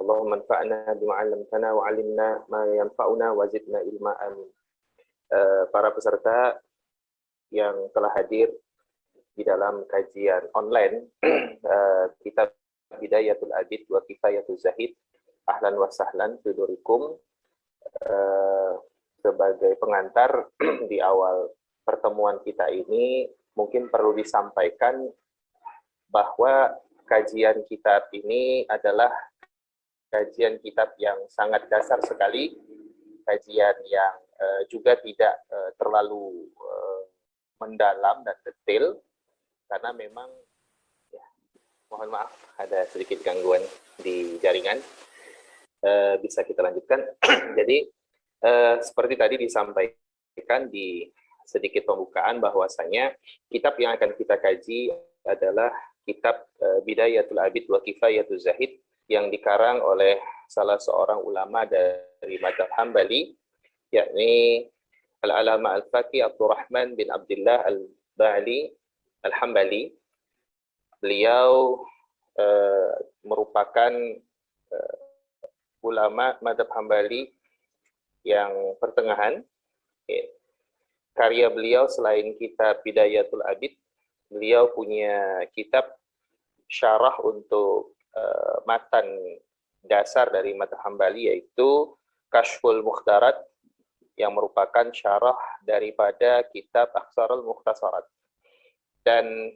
Allahumma anfa'na bima 'allamtana wa 'allimna ma yanfa'una wa zidna ilma. Amin. Para peserta yang telah hadir di dalam kajian online kitab Bidayatul Abid wa Kifayatul Zahid, ahlan wa sahlan bidurikum. Sebagai pengantar di awal pertemuan kita ini, mungkin perlu disampaikan bahwa kajian kitab ini adalah kajian kitab yang sangat dasar sekali, kajian yang juga tidak terlalu mendalam dan detail, karena memang, ya, mohon maaf ada sedikit gangguan di jaringan. Bisa kita lanjutkan. Jadi seperti tadi disampaikan di sedikit pembukaan bahwasanya kitab yang akan kita kaji adalah kitab Bidayatul Abid wa Kifayatul Zahid yang dikarang oleh salah seorang ulama dari mazhab Hambali, yakni Al-Alama Al-Faqih Abdurrahman bin Abdullah Al-Ba'li Al-Hambali. Beliau merupakan ulama mazhab Hambali yang pertengahan. Karya beliau selain kitab Bidayatul Abid, beliau punya kitab syarah untuk matan dasar dari mazhab Hambali, yaitu Kashful Mukhtarat, yang merupakan syarah daripada kitab Akhsarul Mukhtasarat. Dan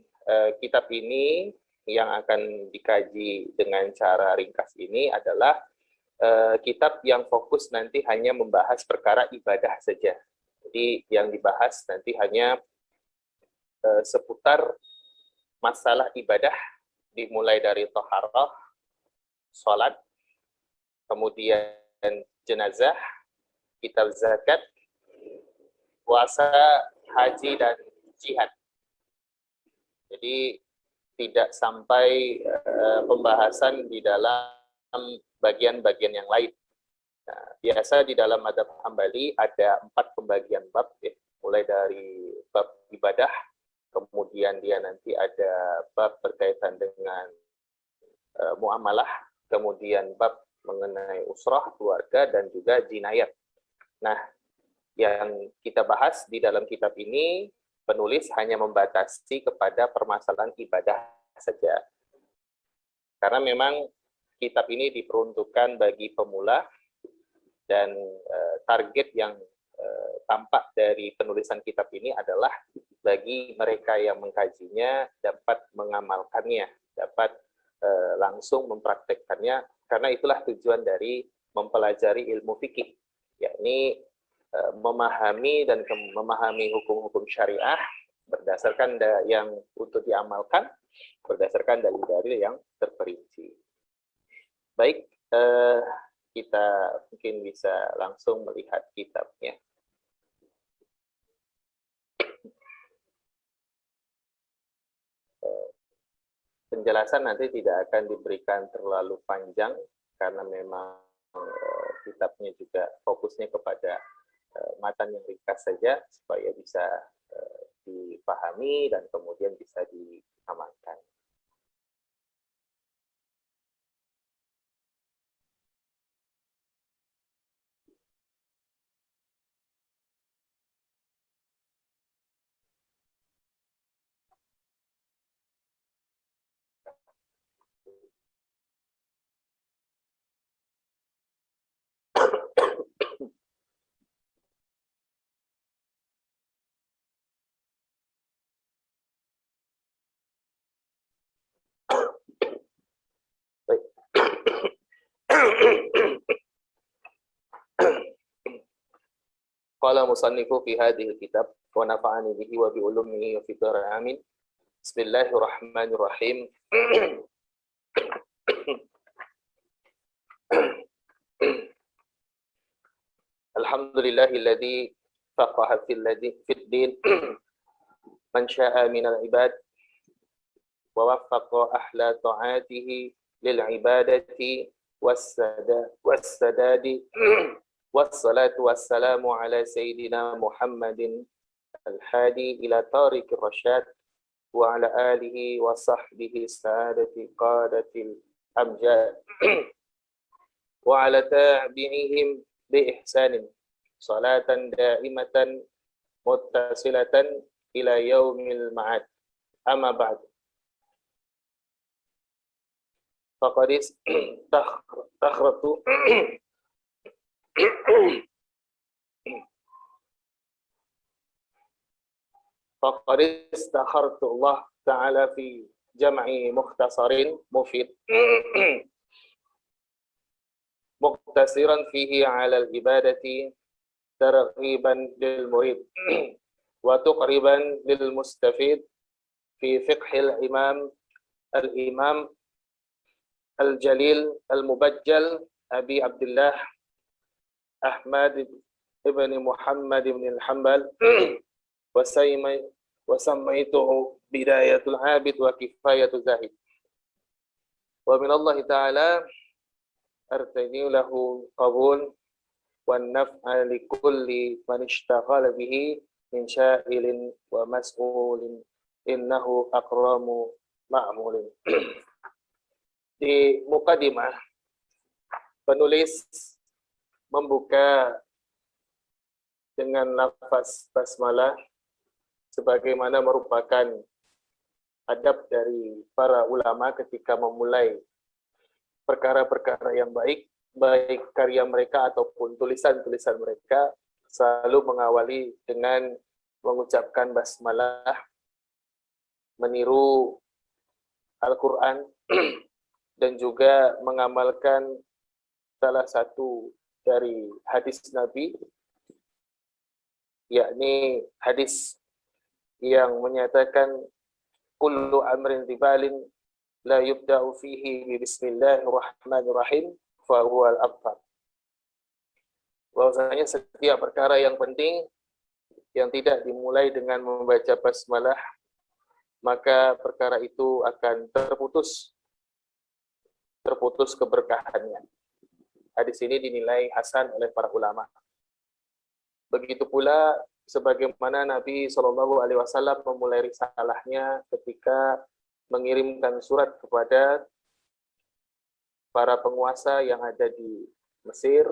kitab ini yang akan dikaji dengan cara ringkas ini adalah kitab yang fokus nanti hanya membahas perkara ibadah saja. Jadi yang dibahas nanti hanya seputar masalah ibadah, dimulai dari thaharah, sholat, kemudian jenazah, kitab zakat, puasa, haji, dan jihad. Jadi tidak sampai pembahasan di dalam bagian-bagian yang lain. Nah, biasa di dalam mazhab Hambali ada 4 pembagian bab, ya. Mulai dari bab ibadah, kemudian dia nanti ada bab berkaitan dengan muamalah, kemudian bab mengenai usrah, keluarga, dan juga jinayat. Nah, yang kita bahas di dalam kitab ini, penulis hanya membatasi kepada permasalahan ibadah saja. Karena memang kitab ini diperuntukkan bagi pemula, dan target yang tampak dari penulisan kitab ini adalah bagi mereka yang mengkajinya dapat mengamalkannya, dapat langsung mempraktekkannya, karena itulah tujuan dari mempelajari ilmu fikih, yakni memahami dan memahami hukum-hukum syariah berdasarkan yang untuk diamalkan, berdasarkan dalil-dalil yang terperinci. Baik, kita mungkin bisa langsung melihat kitabnya. Penjelasan nanti tidak akan diberikan terlalu panjang, karena memang kitabnya juga fokusnya kepada matan yang ringkas saja, supaya bisa dipahami dan kemudian bisa diamalkan. Qala musannifu fi hadhihi kitab wa nafa'ani bihi wa bi ulumihi wa fi amin. Bismillahirrahmanirrahim. Alhamdulillahilladzi faqaha fid din man syaa minal ibad wa waffaqa ahla ta'atihi lil ibadati was-sadadi wassalatu wassalamu ala sayyidina Muhammadin al-hadi ila tariqir rasyad wa ala alihi wa sahbihi sa'adati qadatil amjad. وعلى تابعيهم بإحسان صلاة دائمة متصلة إلى يوم المعاد. أما بعد فقد استخرت فقد استخرت الله تعالى في جمع مختصر مفيد مقتصرا فيه على العبادة ترغيبا للمريد وتقربا للمستفيد في فقه الإمام الجليل المبجل أبي عبد الله أحمد بن محمد بن الحنبل وسميته بداية العابد وكفاية الزاهد. ومن الله تعالى أرتجي له قبول والنفع لكل من اشتغل به من شائل ومسؤول إنه أكرم مأمول. Di mukadimah, penulis membuka dengan lafaz basmalah sebagaimana merupakan adab dari para ulama ketika memulai perkara-perkara yang baik karya mereka ataupun tulisan-tulisan mereka selalu mengawali dengan mengucapkan basmalah, meniru Al-Quran, dan juga mengamalkan salah satu dari hadis Nabi, yakni hadis yang menyatakan kullu amrin tibalin la yubda'u fihi bi bismillahirrahmanirrahim fa huwal abtar. Bahwasanya setiap perkara yang penting yang tidak dimulai dengan membaca basmalah, maka perkara itu akan terputus keberkahannya. Hadis ini dinilai hasan oleh para ulama. Begitu pula sebagaimana Nabi SAW memulai risalahnya ketika mengirimkan surat kepada para penguasa yang ada di Mesir,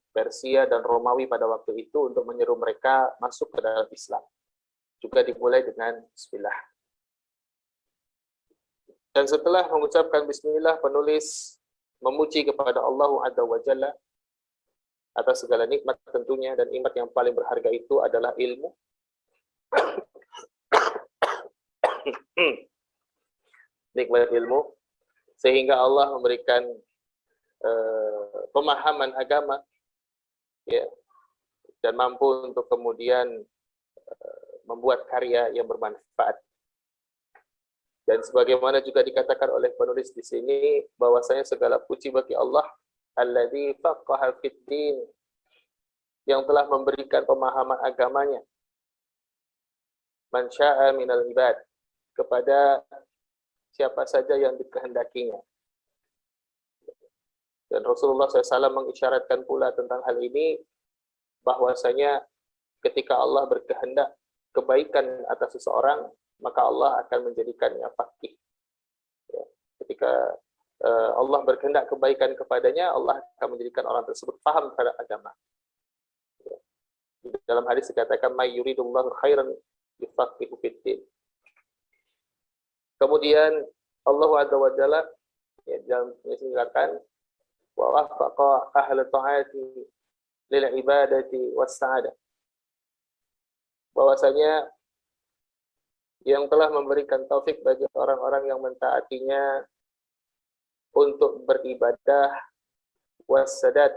Persia, dan Romawi pada waktu itu untuk menyeru mereka masuk ke dalam Islam. Juga dimulai dengan bismillah. Dan setelah mengucapkan bismillah, penulis memuji kepada Allah Azza wa Jalla atas segala nikmat tentunya, dan nikmat yang paling berharga itu adalah ilmu. Nikmat ilmu, sehingga Allah memberikan pemahaman agama, ya, dan mampu untuk kemudian membuat karya yang bermanfaat. Dan sebagaimana juga dikatakan oleh penulis di sini, bahwasanya segala puji bagi Allah alladzi faqaha fid-din, yang telah memberikan pemahaman agamanya, man syaa minal ibad, kepada siapa saja yang dikehendakinya. Dan Rasulullah SAW mengisyaratkan pula tentang hal ini, bahwasanya ketika Allah berkehendak kebaikan atas seseorang, maka Allah akan menjadikannya faqih. Ya. Ketika Allah berkehendak kebaikan kepadanya, Allah akan menjadikan orang tersebut paham terhadap agama. Ya. Di dalam hadis dikatakan, may yuridullahu khairan yufaqihu fid-din. Kemudian Allah Azza wa Jalla, ya, dalam dikatakan, wa waffaqa ahla ta'ati lil ibadati was sa'adah. Bahwasanya yang telah memberikan taufik bagi orang-orang yang mentaatinya untuk beribadah, wassadat,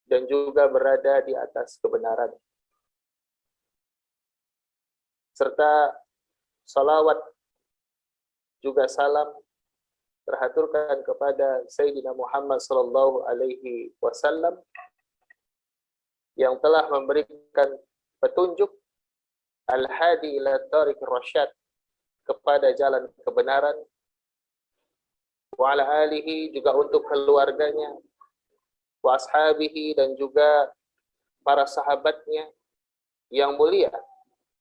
dan juga berada di atas kebenaran. Serta salawat juga salam terhaturkan kepada Sayyidina Muhammad sallallahu alaihi wasallam yang telah memberikan petunjuk al-hadi ila tariq rasyad, kepada jalan kebenaran, wa ala alihi, juga untuk keluarganya, wa ashabihi, dan juga para sahabatnya yang mulia,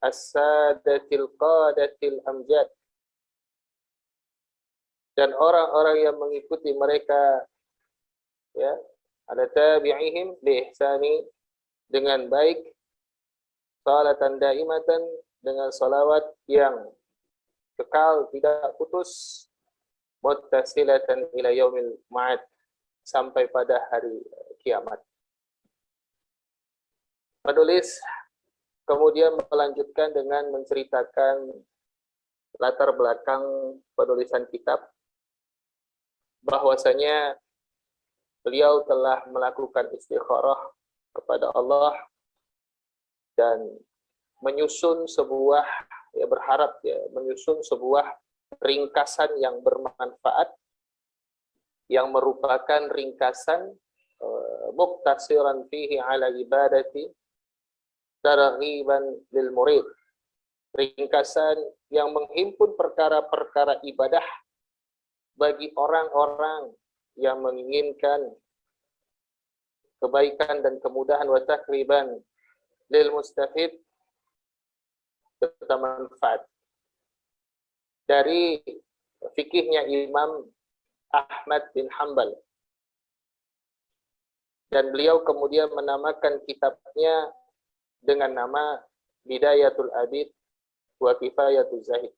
as-sadatil qadatil amjad, dan orang-orang yang mengikuti mereka, ya, ala tabi'ihim bi ihsani, dengan baik, salatan daimatan, dengan salawat yang kekal tidak putus, muttasilatan ila yaumil ma'ad, sampai pada hari kiamat. Penulis kemudian melanjutkan dengan menceritakan latar belakang penulisan kitab, bahwasanya beliau telah melakukan istikharah kepada Allah dan menyusun sebuah, berharap menyusun sebuah ringkasan yang bermanfaat, yang merupakan ringkasan muktasiran fihi ala ibadati targhiban lil murid, ringkasan yang menghimpun perkara-perkara ibadah bagi orang-orang yang menginginkan kebaikan dan kemudahan, wa takriban lil mustafid, serta manfaat. Dari fikihnya Imam Ahmad bin Hanbal. Dan beliau kemudian menamakan kitabnya dengan nama Bidayatul Abid wa Kifayatul Zahid.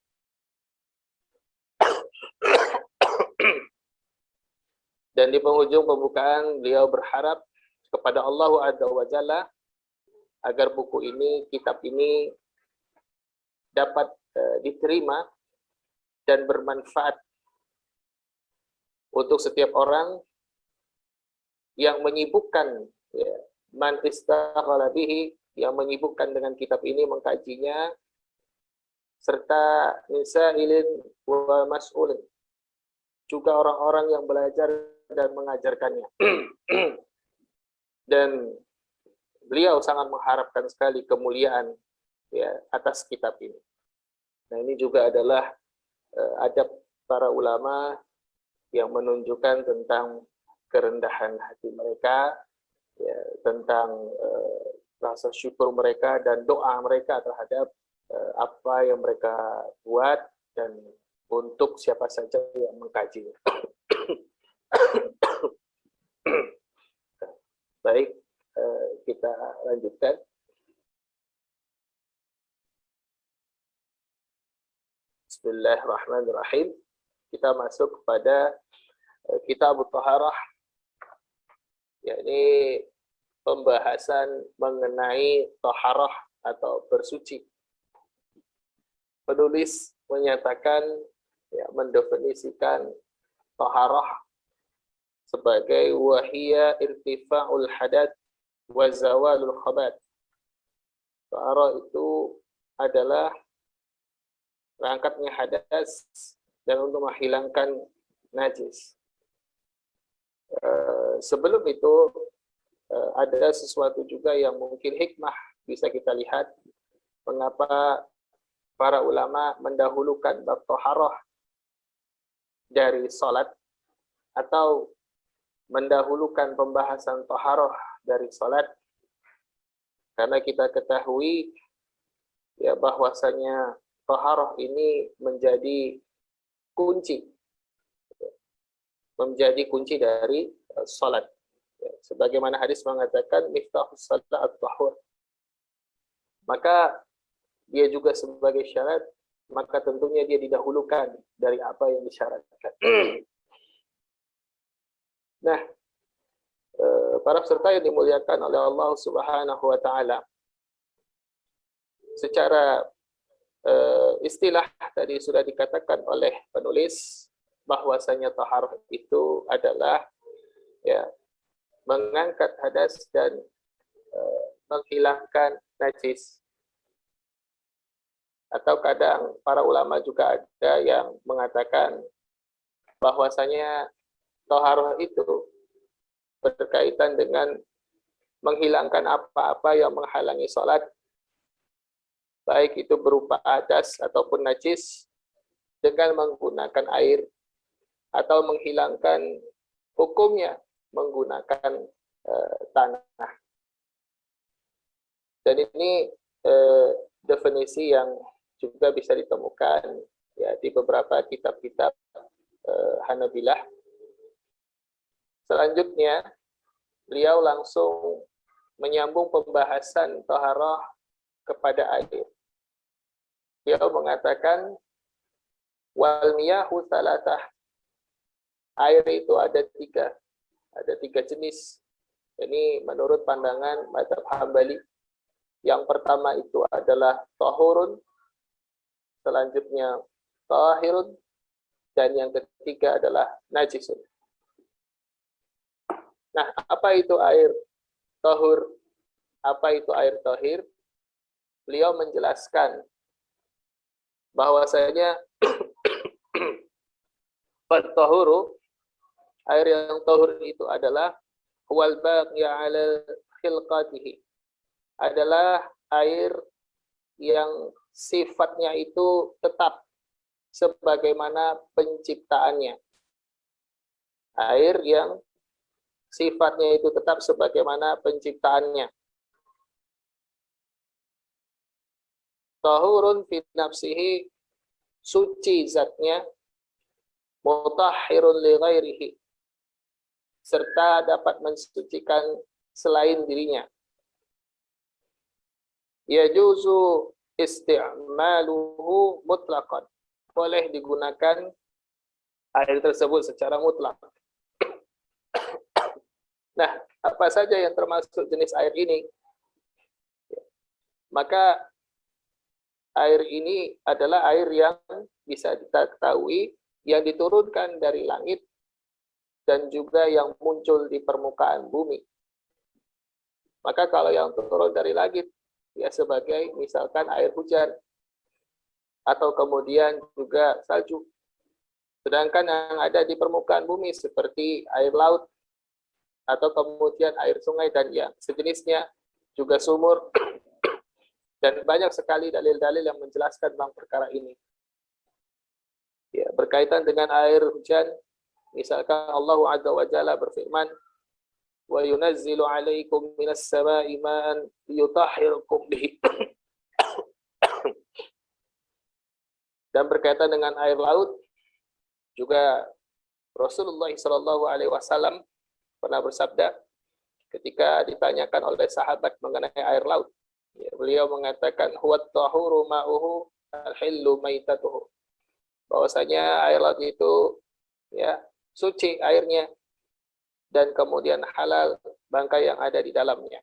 Dan di penghujung pembukaan beliau berharap kepada Allah Azza wa Jalla agar buku ini, kitab ini dapat diterima dan bermanfaat untuk setiap orang yang menyibukkan, man istaghala bihi, yang menyibukkan dengan kitab ini, mengkajinya, serta nisailin wa mas'ulin, juga orang-orang yang belajar dan mengajarkannya. Dan beliau sangat mengharapkan sekali kemuliaan atas kitab ini. Nah, ini juga adalah adab para ulama yang menunjukkan tentang kerendahan hati mereka, tentang rasa syukur mereka dan doa mereka terhadap apa yang mereka buat dan untuk siapa saja yang mengkajinya. Baik, kita lanjutkan. Bismillahirrahmanirrahim. Kita masuk kepada Kitab Thaharah, yakni pembahasan mengenai taharah atau bersuci. Penulis menyatakan, mendefinisikan taharah sebagai wahiyya irtifa'ul hadat wa zawalul khabat. Taharah itu adalah angkatnya hadas dan untuk menghilangkan najis. Sebelum itu ada sesuatu juga yang mungkin hikmah bisa kita lihat mengapa para ulama mendahulukan bab taharah dari salat atau mendahulukan pembahasan taharah dari salat, karena kita ketahui bahwasanya taharah ini menjadi kunci dari salat. Sebagaimana hadis mengatakan miftahus salat at-tahur. Maka dia juga sebagai syarat, maka tentunya dia didahulukan dari apa yang disyaratkan. Nah, para peserta yang dimuliakan oleh Allah Subhanahu wa taala, secara istilah tadi sudah dikatakan oleh penulis bahwasanya taharah itu adalah mengangkat hadas dan menghilangkan najis. Atau kadang para ulama juga ada yang mengatakan bahwasanya taharah itu berkaitan dengan menghilangkan apa-apa yang menghalangi salat, baik itu berupa hadas ataupun najis, dengan menggunakan air, atau menghilangkan hukumnya menggunakan tanah. Dan ini definisi yang juga bisa ditemukan di beberapa kitab-kitab Hanabilah. Selanjutnya beliau langsung menyambung pembahasan taharah kepada air. Beliau mengatakan wal miyahu salatah. Air itu ada tiga jenis. Ini menurut pandangan mazhab Hambali. Yang pertama itu adalah tahurun, selanjutnya tahirun, dan yang ketiga adalah najisun. Nah, apa itu air tahur? Apa itu air tahir? Beliau menjelaskan bahwasanya at-tahuru, air yang tahur itu adalah wal baqi 'ala khilqatihi, adalah air yang sifatnya itu tetap sebagaimana penciptaannya. Air yang sifatnya itu tetap sebagaimana penciptaannya. Tahurun fi nafsihi, suci zatnya, mutahhirun li ghairihi, serta dapat mensucikan selain dirinya. Yajuzu isti'maluhu mutlaqan, boleh digunakan air tersebut secara mutlak. Nah, apa saja yang termasuk jenis air ini? Maka air ini adalah air yang bisa kita ketahui yang diturunkan dari langit dan juga yang muncul di permukaan bumi. Maka kalau yang turun dari langit ya sebagai misalkan air hujan atau kemudian juga salju. Sedangkan yang ada di permukaan bumi seperti air laut atau kemudian air sungai dan yang sejenisnya, juga sumur, dan banyak sekali dalil-dalil yang menjelaskan tentang perkara ini. Ya, berkaitan dengan air hujan, misalkan Allah Azza wa Jalla berfirman, wa yunazzilu 'alaikum minas sama'i ma'an yutahhirukum bihi. Dan berkaitan dengan air laut, juga Rasulullah SAW pernah bersabda ketika ditanyakan oleh sahabat mengenai air laut. Ya, beliau mengatakan huwat tahuru ma'uhu al-hillu maitatuhu. Bahwasanya air laut itu ya suci airnya dan kemudian halal bangkai yang ada di dalamnya.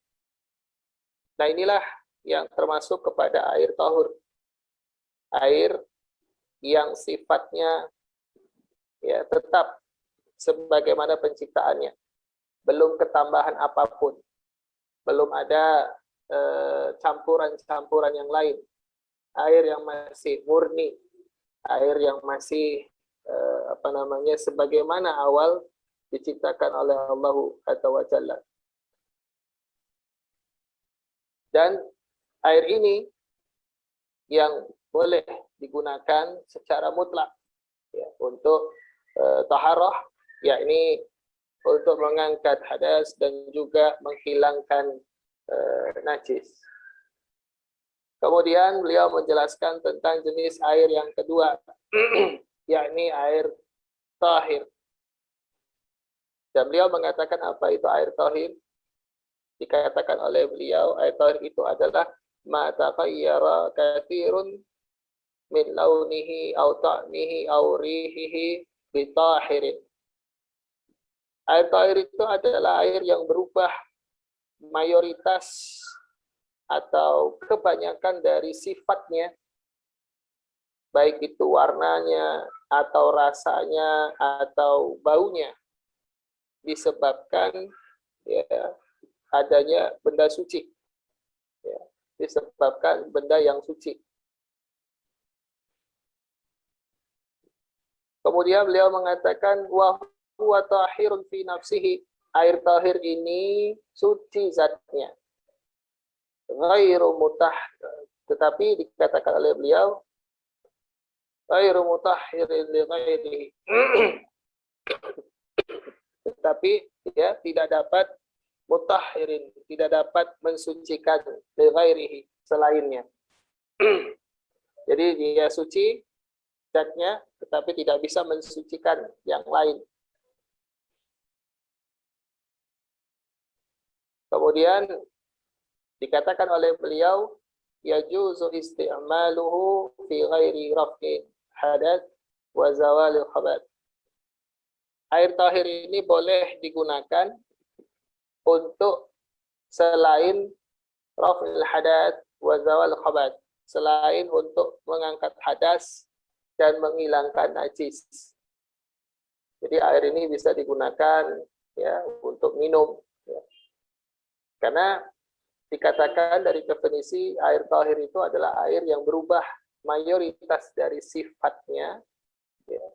Nah, inilah yang termasuk kepada air tahur. Air yang sifatnya ya tetap sebagaimana penciptaannya. Belum ketambahan apapun. Belum ada campuran-campuran yang lain. Air yang masih murni, air yang masih sebagaimana awal diciptakan oleh Allah Azza wa Jalla. Dan air ini yang boleh digunakan secara mutlak ya, untuk taharah, yakni untuk mengangkat hadas dan juga menghilangkan najis. Kemudian beliau menjelaskan tentang jenis air yang kedua, yakni air tahir. Dan beliau mengatakan apa itu air tahir? Dikatakan oleh beliau, air tahir itu adalah ma taghayyara katsirun min launihi aw ta'mihi aw rihihi bi tahirin. Air tahir itu adalah air yang berubah mayoritas atau kebanyakan dari sifatnya, baik itu warnanya atau rasanya atau baunya, disebabkan ya adanya benda suci, ya, disebabkan benda yang suci. Kemudian beliau mengatakan wa huwa tahirun fi nafsihi, air tahir ini suci zatnya. Ghairu mutah, tetapi dikatakan oleh beliau ghairu mutahhirin li ghairihi. Tetapi ya tidak dapat mutahhirin, tidak dapat mensucikan li ghairihi, selainnya. Jadi dia suci zatnya, tetapi tidak bisa mensucikan yang lain. Kemudian dikatakan oleh beliau, yajuzu isti'maluhu fi ghairi raf'i hadath wa zawalil khabath. Air tahir ini boleh digunakan untuk selain raf'il hadath wa zawal khabath, selain untuk mengangkat hadas dan menghilangkan najis. Jadi air ini bisa digunakan ya untuk minum. Ya. Karena dikatakan dari definisi air tahir itu adalah air yang berubah mayoritas dari sifatnya, ya,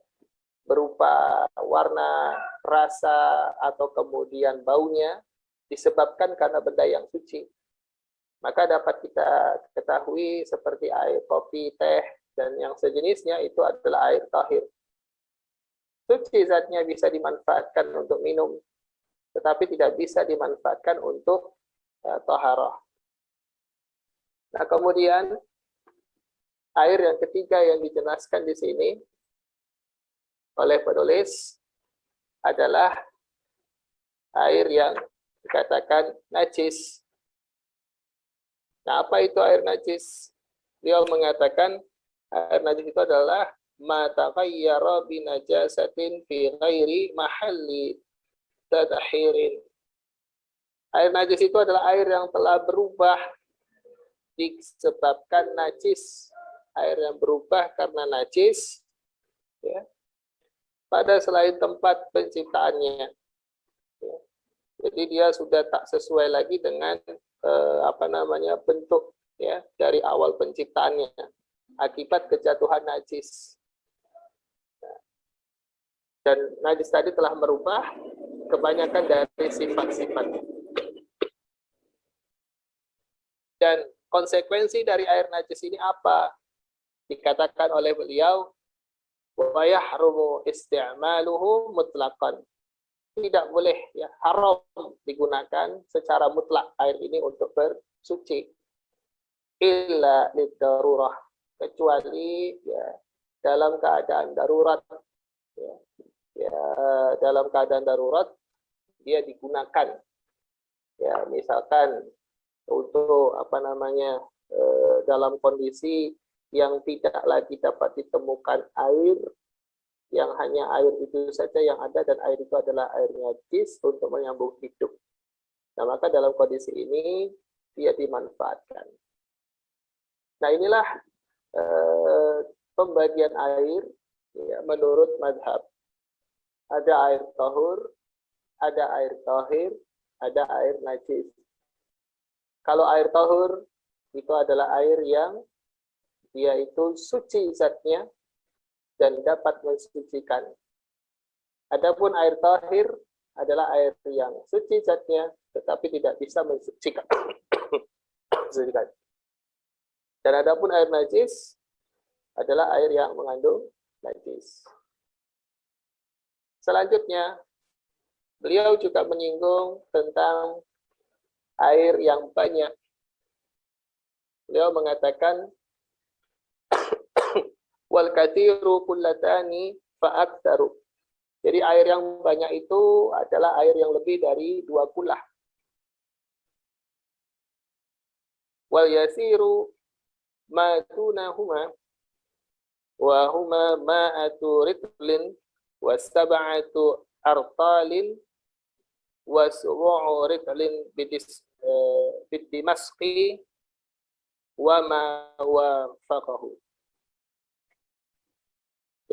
berupa warna, rasa, atau kemudian baunya disebabkan karena benda yang suci. Maka dapat kita ketahui seperti air kopi, teh, dan yang sejenisnya itu adalah air tahir. Suci zatnya bisa dimanfaatkan untuk minum, tetapi tidak bisa dimanfaatkan untuk taharah. Nah, kemudian air yang ketiga yang dijelaskan di sini oleh penulis adalah air yang dikatakan najis. Nah, apa itu air najis? Beliau mengatakan air najis itu adalah ma taghayyara bi najasatin fi ghairi mahalli tadhirin. Air najis itu adalah air yang telah berubah disebabkan najis. Air yang berubah karena najis, ya, pada selain tempat penciptaannya. Ya. Jadi dia sudah tak sesuai lagi dengan bentuk, ya, dari awal penciptaannya akibat kejatuhan najis. Dan najis tadi telah merubah kebanyakan dari sifat-sifat. Dan konsekuensi dari air najis ini apa? Dikatakan oleh beliau, wa yahrumu isti'maluhu mutlaqan. Tidak boleh, ya, haram digunakan secara mutlak air ini untuk bersuci. Illa lidarurah, kecuali ya dalam keadaan darurat. Ya, dalam keadaan darurat dia digunakan. Ya, misalkan untuk dalam kondisi yang tidak lagi dapat ditemukan air, yang hanya air itu saja yang ada dan air itu adalah air najis untuk menyambung hidup. Nah, maka dalam kondisi ini dia dimanfaatkan. Nah, inilah pembagian air, ya, menurut mazhab. Ada air tahur, ada air tahir, ada air najis. Kalau air tahur itu adalah air yang dia itu suci zatnya dan dapat mensucikan. Adapun air tahir adalah air yang suci zatnya tetapi tidak bisa mensucikan. Dan adapun air najis adalah air yang mengandung najis. Selanjutnya, beliau juga menyinggung tentang air yang banyak. Beliau mengatakan, wal kathiru kullatani fa'aktaru. Jadi air yang banyak itu adalah air yang lebih dari 2 kulah. Wal yasiru ma dunahuma wa huma ma'atu ritlin wa sab'atu artalin wa su'u ritlin bidimasqi wa ma wafaqahu.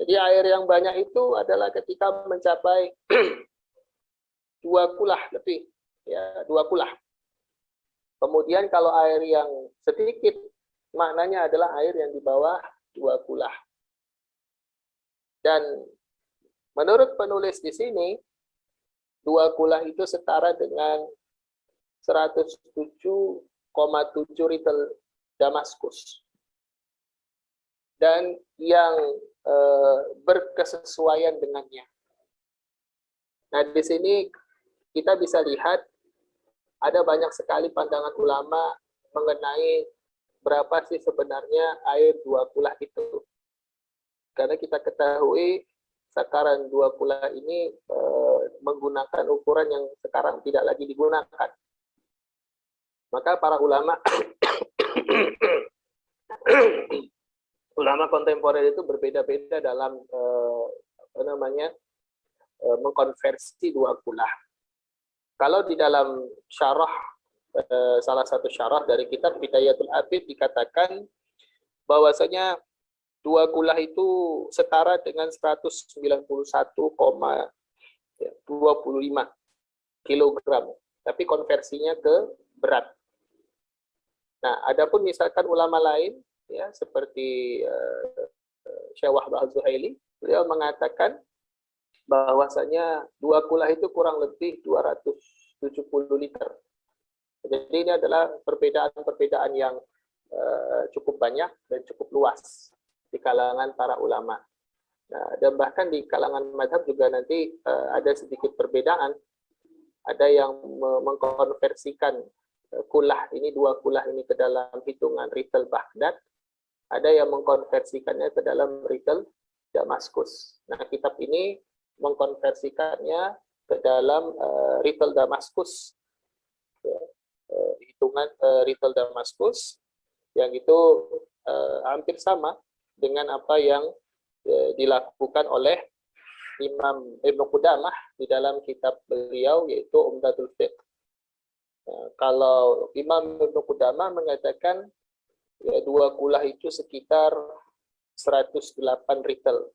Jadi air yang banyak itu adalah ketika mencapai 2 kulah lebih, ya, 2 kulah. Kemudian kalau air yang sedikit, maknanya adalah air yang di bawah 2 kulah. Dan menurut penulis di sini, 2 kulah itu setara dengan 107,7 ritel Damaskus. Dan yang berkesesuaian dengannya. Nah, di sini kita bisa lihat ada banyak sekali pandangan ulama mengenai berapa sih sebenarnya air 2 kulah itu. Karena kita ketahui takaran 2 kulah ini menggunakan ukuran yang sekarang tidak lagi digunakan. Maka para ulama ulama kontemporer itu berbeda-beda dalam mengkonversi dua kulah. Kalau di dalam syarah salah satu syarah dari kitab Bidayatul Abid dikatakan bahwasanya dua kulah itu setara dengan 191,25 kilogram, tapi konversinya ke berat. Nah, adapun misalkan ulama lain ya seperti Syekh Wahbah Az-Zuhaili, beliau mengatakan bahwasanya dua kulah itu kurang lebih 270 liter. Jadi ini adalah perbedaan-perbedaan yang cukup banyak dan cukup luas di kalangan para ulama. Nah, dan bahkan di kalangan mazhab juga nanti ada sedikit perbedaan. Ada yang mengkonversikan kulah ini, dua kulah ini ke dalam hitungan ritel Baghdad. Ada yang mengkonversikannya ke dalam ritel Damaskus. Nah, kitab ini mengkonversikannya ke dalam ritel Damaskus. Hitungan ritel Damaskus yang itu hampir sama dengan apa yang dilakukan oleh Imam Ibnu Qudamah di dalam kitab beliau yaitu Umdatul Fiqh. Kalau Imam Ibnu Qudamah mengatakan ya, dua kulah itu sekitar 108 ritel.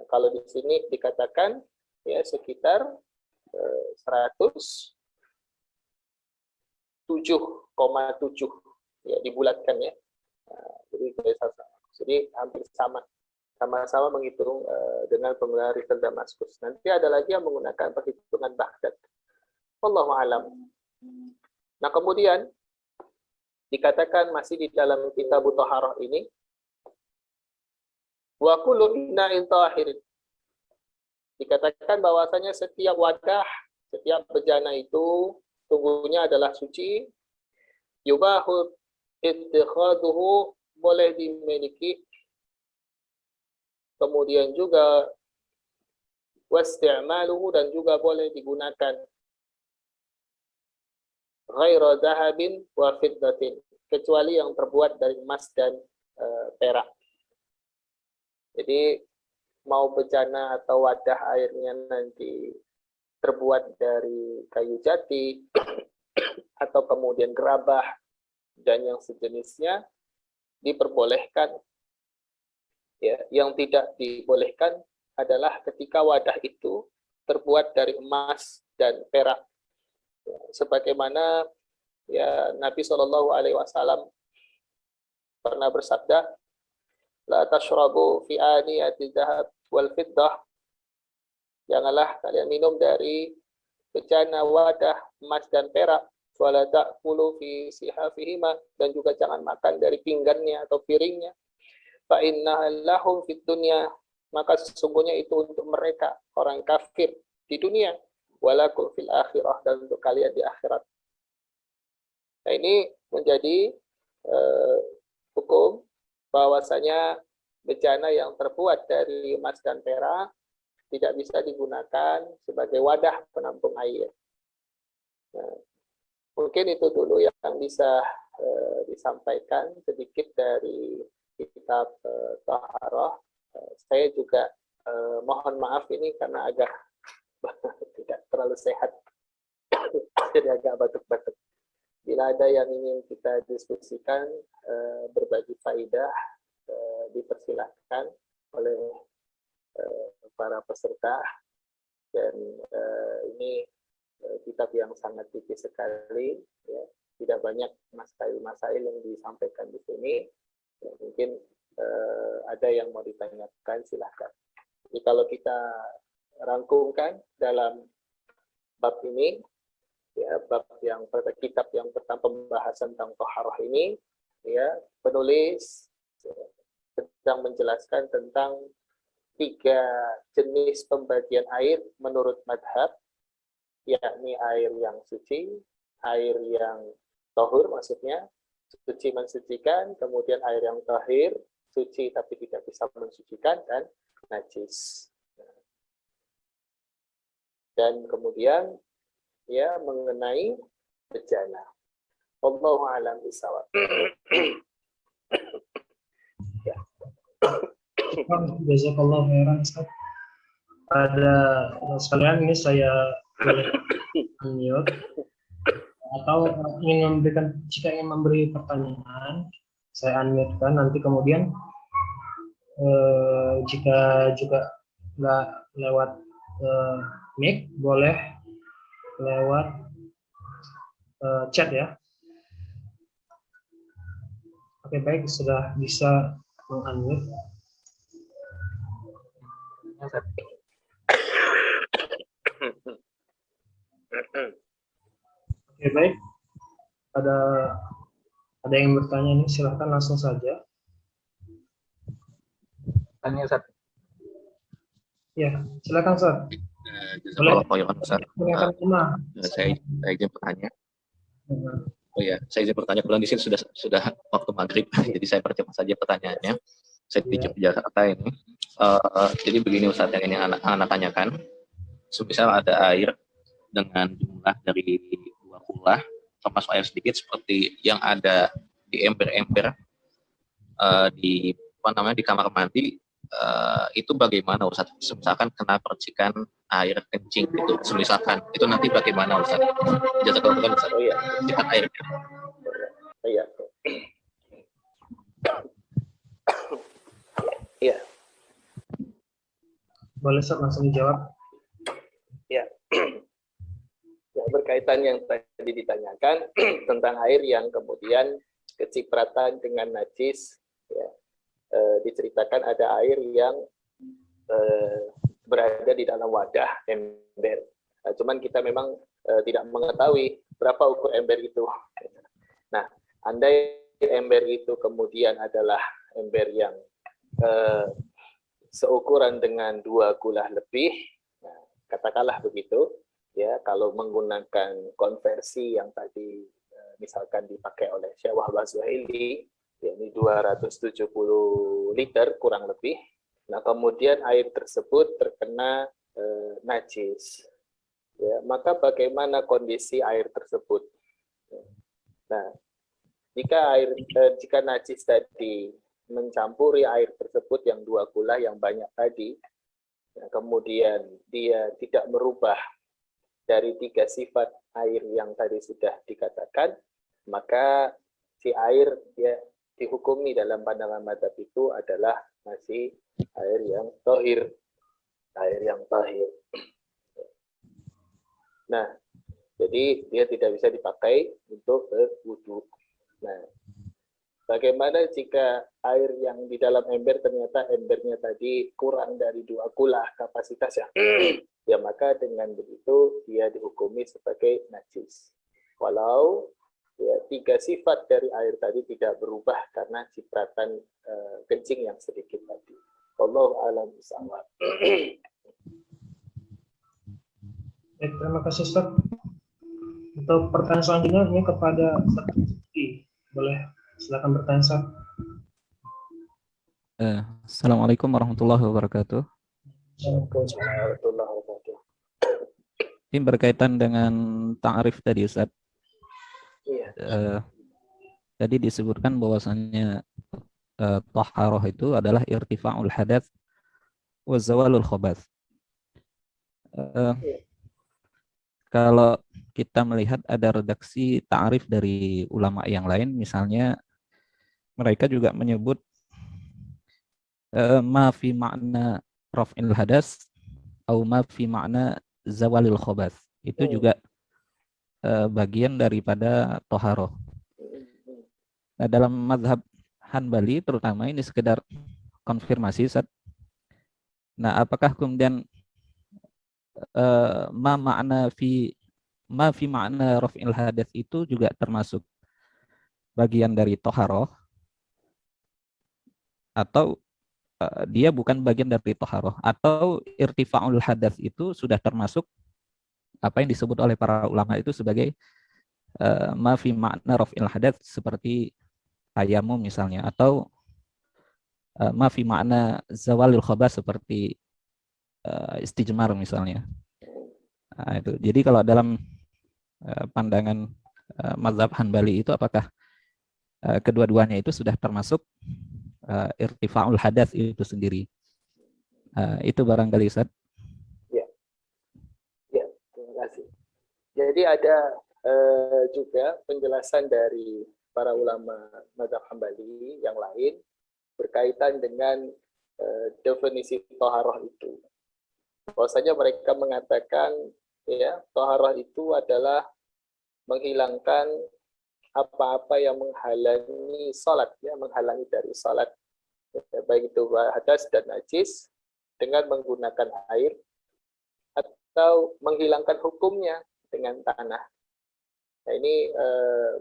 Kalau di sini dikatakan ya sekitar 107,7 ya dibulatkan ya. Jadi hampir sama. Sama-sama menghitung dengan penggunaan ritel Damaskus. Nanti ada lagi yang menggunakan perhitungan Baghdad. Wallahu a'lam. Nah, kemudian dikatakan masih di dalam kitab Thaharah ini wa kullu inna'in tahirin. Dikatakan bahwasanya setiap wadah, setiap bejana itu sungguhnya adalah suci. Yubahu ittikhaduhu, boleh dimiliki. Kemudian juga wasti'maluhu, dan juga boleh digunakan. Ghaira dhahabin wa fiddatin, kecuali yang terbuat dari emas dan perak. Jadi mau bejana atau wadah airnya nanti terbuat dari kayu jati atau kemudian gerabah dan yang sejenisnya diperbolehkan. Ya, yang tidak dibolehkan adalah ketika wadah itu terbuat dari emas dan perak. Ya, sebagaimana ya Nabi SAW pernah bersabda, la tashrabu fi aniyati dzahab wal fiddah. Janganlah kalian minum dari bejana wadah emas dan perak, wala ta'kulu fi sihafihima, dan juga jangan makan dari pinggannya atau piringnya. Fa inna lahum fid dunya, maka sesungguhnya itu untuk mereka orang kafir di dunia, walakum fil akhirah, dan untuk kalian di akhirat. Nah, ini menjadi hukum bahwasanya bejana yang terbuat dari emas dan perak tidak bisa digunakan sebagai wadah penampung air. Nah, mungkin itu dulu yang bisa disampaikan sedikit dari kitab Thaharah. Saya juga mohon maaf ini karena agak tidak terlalu sehat, jadi agak batuk-batuk. Bila ada yang ingin kita diskusikan, berbagi faidah, dipersilahkan oleh para peserta. Dan ini kitab yang sangat tipis sekali, ya. Tidak banyak masail-masail yang disampaikan di sini. Ya, mungkin ada yang mau ditanyakan, silahkan. Jadi kalau kita rangkumkan dalam bab ini, ya, bab yang kitab yang pertama pembahasan tentang Thaharah ini, ya, penulis sedang menjelaskan tentang 3 jenis pembagian air menurut madhab, yakni air yang suci, air yang tahur, maksudnya suci mensucikan, kemudian air yang tahir, suci tapi tidak bisa mensucikan, dan najis. Dan kemudian ya mengenai bejana. Wallahu a'lam bishawab. Ya. Jazakallah khairan Ustaz. Pada sekalian ini saya boleh unmute atau jika ingin memberi pertanyaan saya unmute-kan, nanti kemudian jika juga nggak lewat mic boleh lewat chat ya. Oke, baik, sudah bisa meng-unmute. Oke, baik. Ada yang bertanya nih, silahkan langsung saja. Tanya Ustaz. Ya, silakan Ustaz. Jazakallah khairan Ustaz. Saya izin bertanya. Oh ya, saya izin bertanya. Kebetulan di sini sudah waktu maghrib, jadi saya percepat saja pertanyaannya. Saya di Jakarta ini. Jadi begini Ustaz, yang ini anak tanyakan. Semisal ada air dengan jumlah dari 2 kula, termasuk air sedikit seperti yang ada di ember-ember di kamar mandi, itu bagaimana Ustaz? Misalkan kena percikan air kencing gitu, misalkan itu nanti bagaimana Ustaz? Jazakallah Ustaz. Oh ya, percikan air. Iya. Iya. Boleh Ustaz langsung dijawab. Ya. Ya, berkaitan yang tadi ditanyakan tentang air yang kemudian kecipratan dengan najis, ya, diceritakan ada air yang berada di dalam wadah ember. Cuman kita memang tidak mengetahui berapa ukur ember itu. Nah, andai ember itu kemudian adalah ember yang seukuran dengan 2 kulah lebih, nah, katakanlah begitu, ya, kalau menggunakan konversi yang tadi misalkan dipakai oleh Syekh Wahbah Zuhaili, yakni 270 liter kurang lebih. Nah, kemudian air tersebut terkena najis. Ya, maka bagaimana kondisi air tersebut? Nah, jika najis tadi mencampuri air tersebut yang 2 kula yang banyak tadi, ya, kemudian dia tidak merubah dari 3 sifat air yang tadi sudah dikatakan, maka si air ya dihukumi dalam pandangan madzhab itu adalah masih air yang thahir. Air yang thahir. Nah, jadi dia tidak bisa dipakai untuk berwudu. Nah, bagaimana jika air yang di dalam ember ternyata embernya tadi kurang dari 2 kula kapasitasnya? Ya, maka dengan begitu dia dihukumi sebagai najis. Walau ya 3 sifat dari air tadi tidak berubah karena cipratan kencing yang sedikit tadi. Wallahu a'lam bishawab. Terima kasih Ustaz. Untuk pertanyaan selanjutnya ini kepada Ustaz Rizky. Boleh silakan bertanya Ustaz. Assalamualaikum warahmatullahi wabarakatuh. Waalaikumsalam warahmatullahi wabarakatuh. Ini berkaitan dengan ta'rif tadi Ustaz. Iya. Tadi disebutkan bahwasannya taharah itu adalah irtifa'ul hadath wa zawalul khabath. Kalau kita melihat ada redaksi ta'rif dari ulama yang lain, misalnya mereka juga menyebut ma fi makna raf'il hadas atau ma fi makna zawalil khabath. Itu juga bagian daripada taharah. Nah, dalam mazhab Hanbali terutama ini sekedar konfirmasi Ustaz. Nah, apakah kemudian ma fi makna raf'il hadath itu juga termasuk bagian dari taharah atau dia bukan bagian dari taharah, atau irtifa'ul hadath itu sudah termasuk apa yang disebut oleh para ulama itu sebagai ma fi makna raf'il hadath seperti tayamum misalnya, atau ma fi makna zawalil khabath seperti istijmar misalnya. Nah, itu. Jadi kalau dalam pandangan mazhab Hanbali itu apakah kedua-duanya itu sudah termasuk irtifa'ul hadas itu sendiri. Itu barangkali Ustaz. Ya, ya, terima kasih. Jadi ada juga penjelasan dari para ulama mazhab Hambali yang lain berkaitan dengan definisi toharoh itu. Bahwasanya mereka mengatakan ya toharoh itu adalah menghilangkan apa-apa yang menghalangi salat, ya menghalangi dari salat, ya, baik itu hadas dan najis dengan menggunakan air atau menghilangkan hukumnya dengan tanah. Nah, ini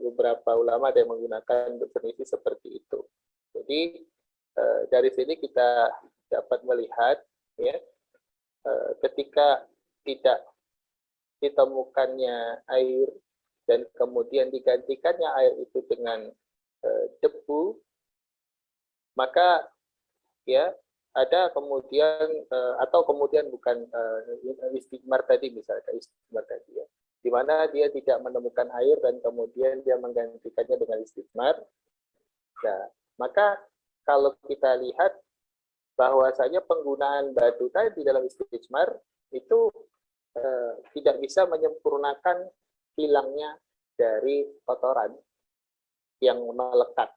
beberapa ulama ada yang menggunakan definisi seperti itu. Jadi dari sini kita dapat melihat ya ketika tidak ditemukannya air dan kemudian digantikannya air itu dengan debu, maka ya ada kemudian atau kemudian bukan istigmar tadi, misalnya istigmar tadi ya, di mana dia tidak menemukan air dan kemudian dia menggantikannya dengan istigmar. Nah, maka kalau kita lihat bahwasanya penggunaan batu tadi dalam istigmar itu tidak bisa menyempurnakan hilangnya dari kotoran yang melekat.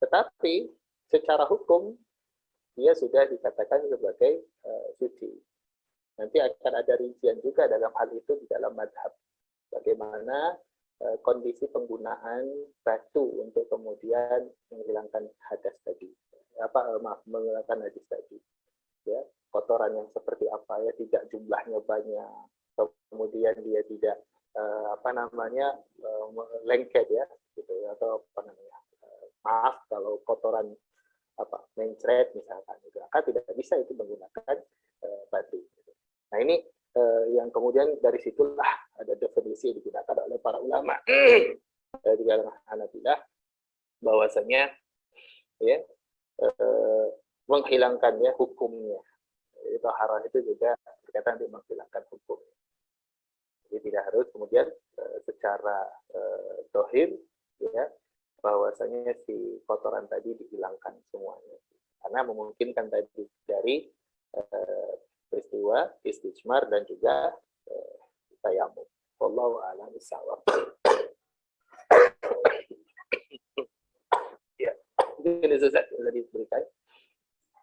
Tetapi secara hukum dia sudah dikatakan sebagai suci. Nanti akan ada rincian juga dalam hal itu di dalam madhab. Bagaimana kondisi penggunaan batu untuk kemudian menghilangkan hadas tadi. Menghilangkan najis tadi. Ya, kotoran yang seperti apa ya, tidak jumlahnya banyak. Kemudian dia tidak lengket ya, gitu ya, atau maaf kalau kotoran mencret misalkan, gitu. Maka tidak bisa itu menggunakan batu. Nah ini yang kemudian dari situlah ada definisi yang digunakan oleh para ulama di kalangan Hanabilah bahwasanya ya menghilangkannya hukumnya. Itu haram itu juga berkaitan dengan menghilangkan hukum. Jadi tidak harus kemudian secara dohir ya bahwasanya si kotoran tadi dihilangkan semuanya, karena memungkinkan tadi dari peristiwa istijmar dan juga tayamum. Wallahu a'lam bishawab. Ya, mungkin itu saja yang diberikan.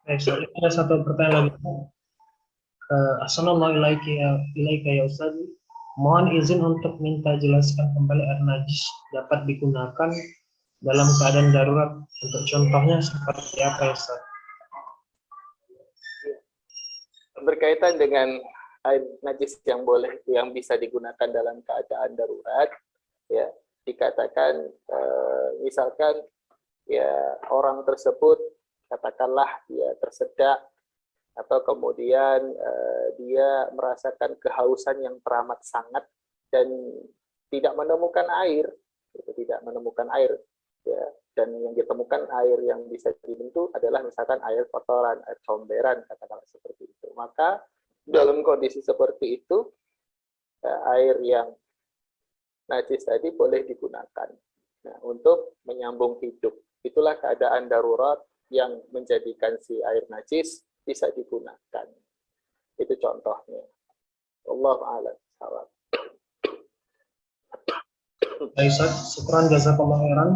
Ada satu pertanyaan lagi. Assalamualaikum ya Ustaz. Mohon izin untuk minta jelaskan kembali air najis dapat digunakan dalam keadaan darurat. Untuk contohnya seperti apa ya Ustaz? Berkaitan dengan air najis yang bisa digunakan dalam keadaan darurat, ya dikatakan misalkan ya orang tersebut katakanlah dia tersedak atau kemudian dia merasakan kehausan yang teramat sangat dan tidak menemukan air, ya, dan yang ditemukan air yang bisa diminum adalah misalkan air kotoran, air comberan, katakanlah seperti itu. Maka dalam kondisi seperti itu air yang najis tadi boleh digunakan untuk menyambung hidup. Itulah keadaan darurat yang menjadikan si air najis bisa digunakan. Itu contohnya. Wallahu a'lam. Baik Ustaz, syukran jazakallahu khairan.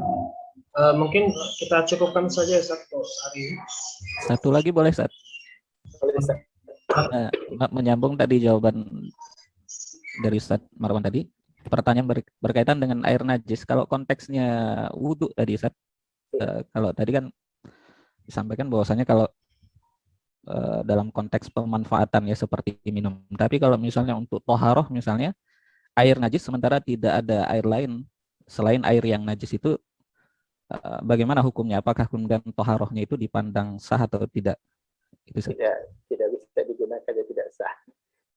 Mungkin kita cukupkan saja Ustaz hari ini. Satu lagi boleh Ustaz? Boleh Ustaz. Menyambung tadi jawaban dari Ustaz Marwan tadi, pertanyaan berkaitan dengan air najis. Kalau konteksnya wudhu tadi Ustaz, kalau tadi kan disampaikan bahwasanya kalau dalam konteks pemanfaatan ya seperti minum. Tapi kalau misalnya untuk toharoh misalnya air najis sementara tidak ada air lain selain air yang najis itu, bagaimana hukumnya? Apakah kemudian toharohnya itu dipandang sah atau tidak? Itu tidak bisa digunakan, ya tidak sah.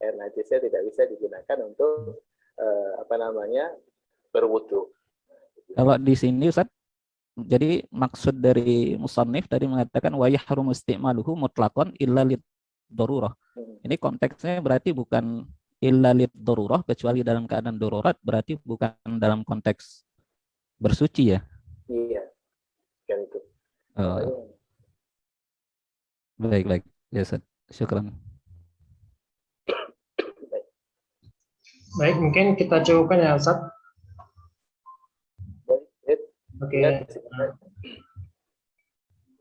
Air najisnya tidak bisa digunakan untuk berwudu. Kalau di sini Ustaz, jadi maksud dari musannif tadi mengatakan wa yahrumu isti'maluhu mutlaqan illa lid darurah. Ini konteksnya berarti bukan illa lid-darurah, kecuali dalam keadaan darurat, berarti bukan dalam konteks bersuci ya. Iya, kan itu. Baik. Ya, Ustaz. Syukran. Baik, mungkin kita cukupkan ya, Ustaz. Oke.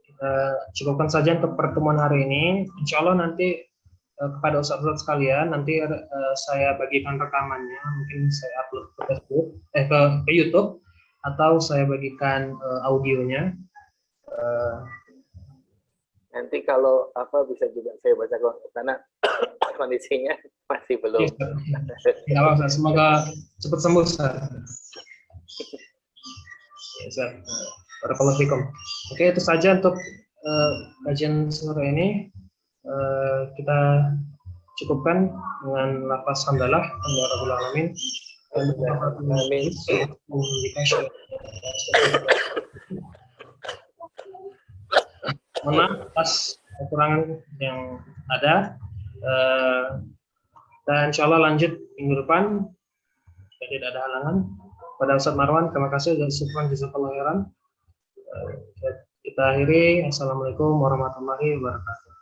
Kita cukupkan saja untuk pertemuan hari ini. Insya Allah nanti kepada Ustaz-Ustaz sekalian, nanti saya bagikan rekamannya. Mungkin saya upload ke Facebook, ke YouTube, atau saya bagikan audionya. Nanti kalau apa bisa juga saya baca karena kondisinya masih belum. Ya, Ustaz. Semoga cepat sembuh, Ustaz. Ya, Ustaz. Barakallahu fikum. Oke, itu saja untuk kajian sore ini. Kita cukupkan dengan lafaz hamdalah, alhamdulillah alamin. Mohon maaf atas kekurangan yang ada. Dan insya Allah lanjut minggu depan jika tidak ada halangan. Pada Ustaz Marwan, terima kasih dan syukran jazakallahu khairan. Kita akhiri. Assalamualaikum warahmatullahi wabarakatuh.